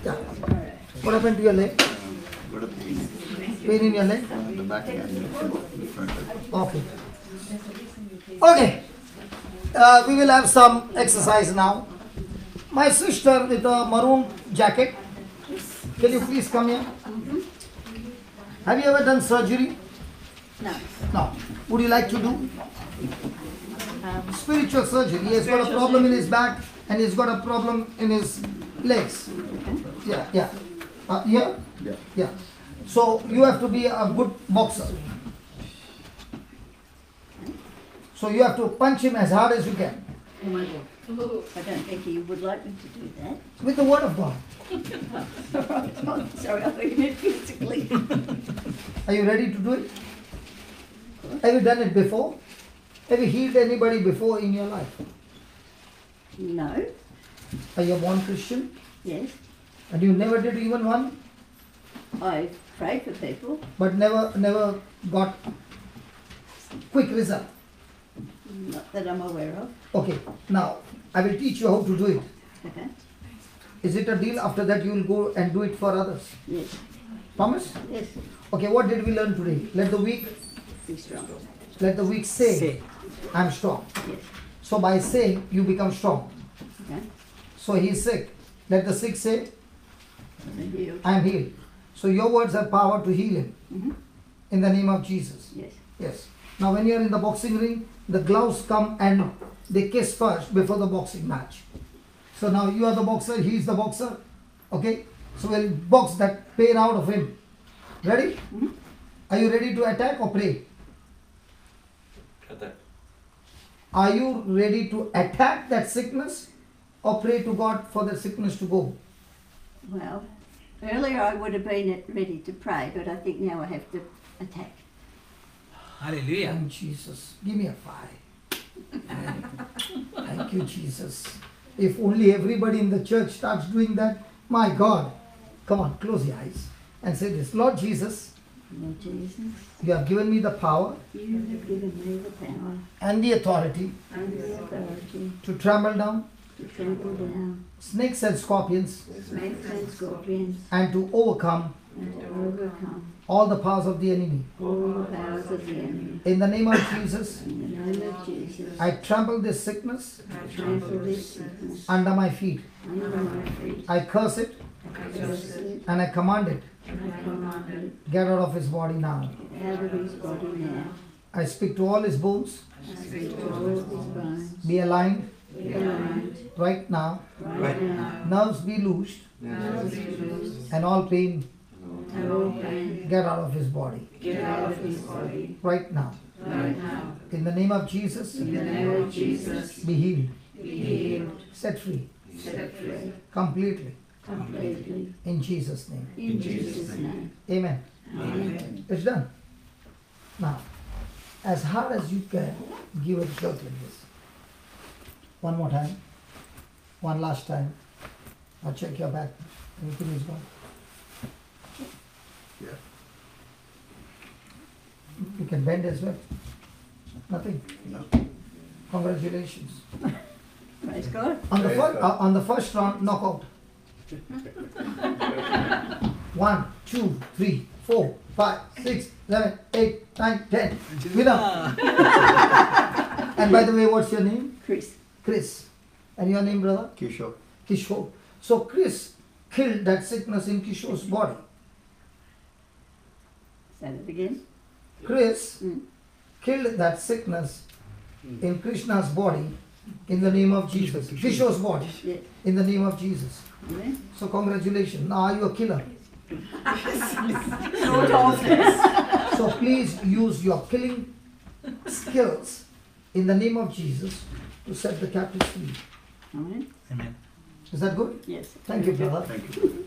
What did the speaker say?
Yeah. What happened to your leg? Pain in your leg? The back and the front. Okay. Okay. We will have some exercise now. My sister with a maroon jacket. Can you please come here? Have you ever done surgery? No. No. Would you like to do? Spiritual surgery. He has got a problem in his back and he's got a problem in his legs. Yeah, yeah. Here? Yeah. Yeah. So you have to be a good boxer. So you have to punch him as hard as you can. Oh my God. I don't think he would like me to do that. With the word of God. Sorry, I thought you meant physically. Are you ready to do it? Have you done it before? Have you healed anybody before in your life? No. Are you a born Christian? Yes. And you never did even one? I've prayed for people. But never got quick result. Not that I'm aware of. Okay, now I will teach you how to do it. Okay. Is it a deal? After that you will go and do it for others. Yes. Promise? Yes. Okay, what did we learn today? Let the weak say, I'm strong. Yes. So by saying, you become strong. Okay. So he is sick. Let the sick say, I'm healed. I am healed. So your words have power to heal him. Mm-hmm. In the name of Jesus. Yes. Yes. Now when you are in the boxing ring, the gloves come and they kiss first before the boxing match. So now you are the boxer, he is the boxer. Okay? So we'll box that pain out of him. Ready? Mm-hmm. Are you ready to attack or pray? Attack. Are you ready to attack that sickness or pray to God for the sickness to go? Well, earlier I would have been ready to pray, but I think now I have to attack. Hallelujah. Thank Jesus. Give me a 5. Thank you, Jesus. If only everybody in the church starts doing that, my God. Come on, close your eyes and say this. Lord Jesus, Lord Jesus, you have given me the power you have given me the power and the authority and the authority to trample down to trample down snakes and scorpions snakes and scorpions and to overcome and to overcome all the powers of the enemy. all the powers of the enemy. In the name of Jesus, In the name of Jesus, I trample this sickness I trample this sickness under my feet. under my feet. I curse it I curse it and I command it, and I command it get out of his body now. out of his body now. I speak to all his bones, I speak to all of his bones. be aligned Be aligned right now. right now. Nerves be loosed Nerves be loosed and all pain and all pain get out of his body get out of his body right now. right now. In the name of Jesus, In the name of Jesus, be healed, be healed, set free, set free, completely. completely. In Jesus' name. In Jesus' name. Amen. Amen. It's done. Now, as hard as you can, give a jerk like this. One more time. One last time. Now check your back. Everything is gone. Yeah. You can bend as well. Nothing. No. Congratulations. Praise God. On the first round, knockout. 1, 2, 3, 4, 5, 6, 7, 8, 9, 10. Winner. And by the way, what's your name? Chris. Chris. And your name, brother? Kishore. Kishore. So Chris killed that sickness in Kishore's body. Say that again. Chris Mm. killed that sickness in Krishna's body in the name of Jesus. Kishore's body Yeah. in the name of Jesus. Amen. So congratulations. Now are you a killer? Sort of. So please use your killing skills in the name of Jesus to set the captives free. Amen. Amen. Is that good? Yes. Thank you, brother. Thank you.